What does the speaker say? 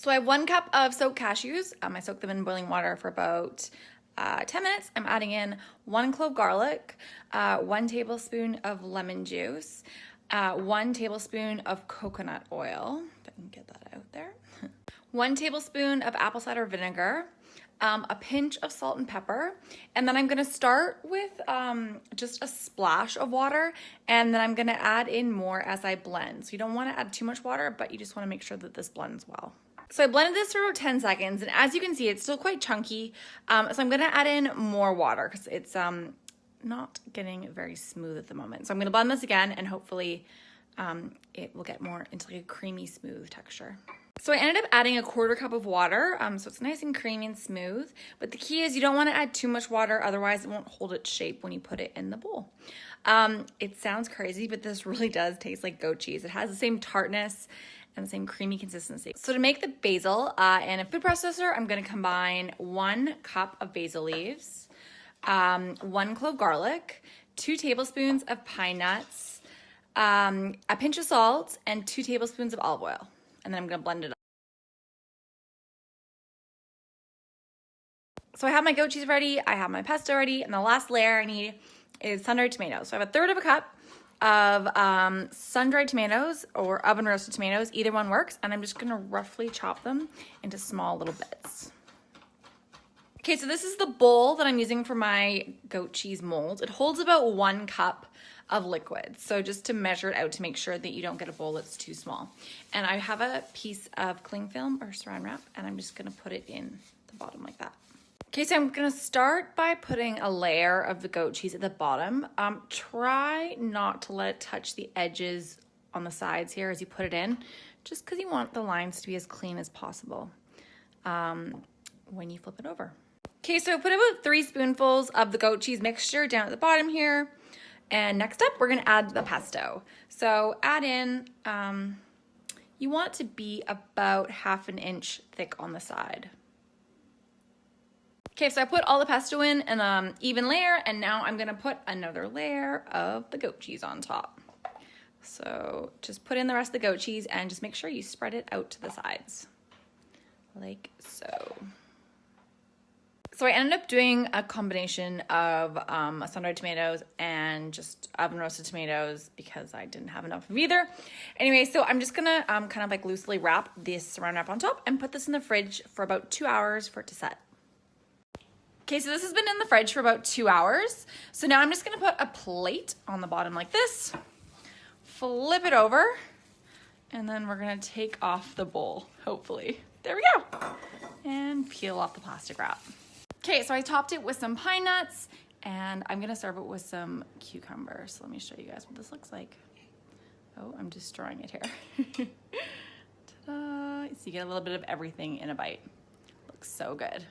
So I have 1 cup of soaked cashews. I soak them in boiling water for about 10 minutes. I'm adding in 1 clove garlic, 1 tablespoon of lemon juice, 1 tablespoon of coconut oil, if I can get that out there, 1 tablespoon of apple cider vinegar, a pinch of salt and pepper, and then I'm gonna start with just a splash of water, and then I'm gonna add in more as I blend. So you don't wanna add too much water, but you just wanna make sure that this blends well. So I blended this for about 10 seconds, and as you can see, it's still quite chunky. So I'm gonna add in more water because it's not getting very smooth at the moment. So I'm gonna blend this again, and hopefully it will get more into like a creamy, smooth texture. So I ended up adding a 1/4 cup of water, so it's nice and creamy and smooth. But the key is you don't wanna add too much water, otherwise it won't hold its shape when you put it in the bowl. It sounds crazy, but this really does taste like goat cheese. It has the same tartness and the same creamy consistency. So to make the basil in a food processor, I'm gonna combine 1 cup of basil leaves, 1 clove garlic, 2 tablespoons of pine nuts, a pinch of salt, and 2 tablespoons of olive oil. And then I'm gonna blend it up. So I have my goat cheese ready, I have my pesto ready, and the last layer I need is sun-dried tomatoes. So I have 1/3 cup of sun-dried tomatoes or oven-roasted tomatoes, either one works, and I'm just gonna roughly chop them into small little bits. Okay, so this is the bowl that I'm using for my goat cheese mold. It holds about 1 cup of liquid. So just to measure it out to make sure that you don't get a bowl that's too small. And I have a piece of cling film or saran wrap, and I'm just gonna put it in the bottom like that. Okay, so I'm gonna start by putting a layer of the goat cheese at the bottom. Try not to let it touch the edges on the sides here as you put it in, just because you want the lines to be as clean as possible when you flip it over. Okay, so I put about 3 spoonfuls of the goat cheese mixture down at the bottom here. And next up, we're gonna add the pesto. So add in, you want it to be about 1/2 inch thick on the side. Okay, so I put all the pesto in an even layer, and now I'm gonna put another layer of the goat cheese on top. So just put in the rest of the goat cheese and just make sure you spread it out to the sides, like so. So I ended up doing a combination of sun-dried tomatoes and just oven-roasted tomatoes because I didn't have enough of either. Anyway, so I'm just gonna kind of like loosely wrap this saran wrap on top and put this in the fridge for about 2 hours for it to set. Okay, so this has been in the fridge for about 2 hours. So now I'm just gonna put a plate on the bottom like this, flip it over, and then we're gonna take off the bowl, hopefully. There we go. And peel off the plastic wrap. Okay, so I topped it with some pine nuts, and I'm gonna serve it with some cucumbers. So let me show you guys what this looks like. Oh, I'm destroying it here. Ta-da! So you get a little bit of everything in a bite. Looks so good.